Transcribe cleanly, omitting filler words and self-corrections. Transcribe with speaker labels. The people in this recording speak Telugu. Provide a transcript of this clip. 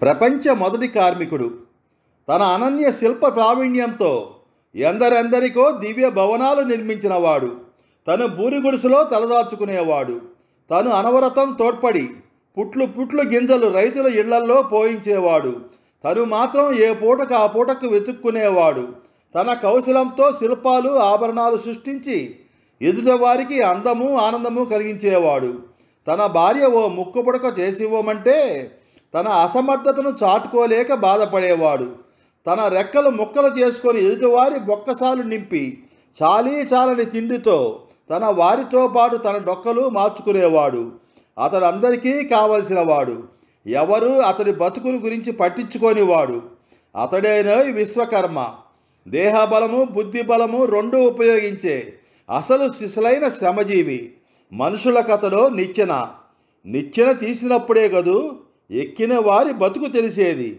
Speaker 1: ప్రపంచ మొదటి కార్మికుడు. తన అనన్య శిల్ప ప్రావీణ్యంతో ఎందరెందరికో దివ్య భవనాలు నిర్మించినవాడు. తను బూరిగుడిసెలో తలదాచుకునేవాడు. తను అనవరతం తోడ్పడి పుట్లు పుట్లు గింజలు రైతుల ఇళ్లల్లో పోయించేవాడు. తను మాత్రం ఏ పూటకు ఆ పూటకు వెతుక్కునేవాడు. తన కౌశలంతో శిల్పాలు ఆభరణాలు సృష్టించి ఎదుటివారికి అందము ఆనందము కలిగించేవాడు. తన భార్య ఓ ముక్కుపుడక చేసివ్వమంటే తన అసమర్థతను చాటుకోలేక బాధపడేవాడు. తన రెక్కలు ముక్కలు చేసుకొని ఎదుటివారి బొక్కసాలు నింపి చాలీ చాలని తిండితో తన వారితో పాటు తన డొక్కలు మార్చుకునేవాడు. అతడు అందరికీ కావలసినవాడు. ఎవరు అతడి బతుకుల గురించి పట్టించుకోనివాడు. అతడేనో విశ్వకర్మ. దేహబలము బుద్ధిబలము రెండూ ఉపయోగించే అసలు సిసలైన శ్రమజీవి. మనుషులకతడో నిచ్చెన తీసినప్పుడే కదూ ఎక్కిన వారి బతుకు తెలిసేది.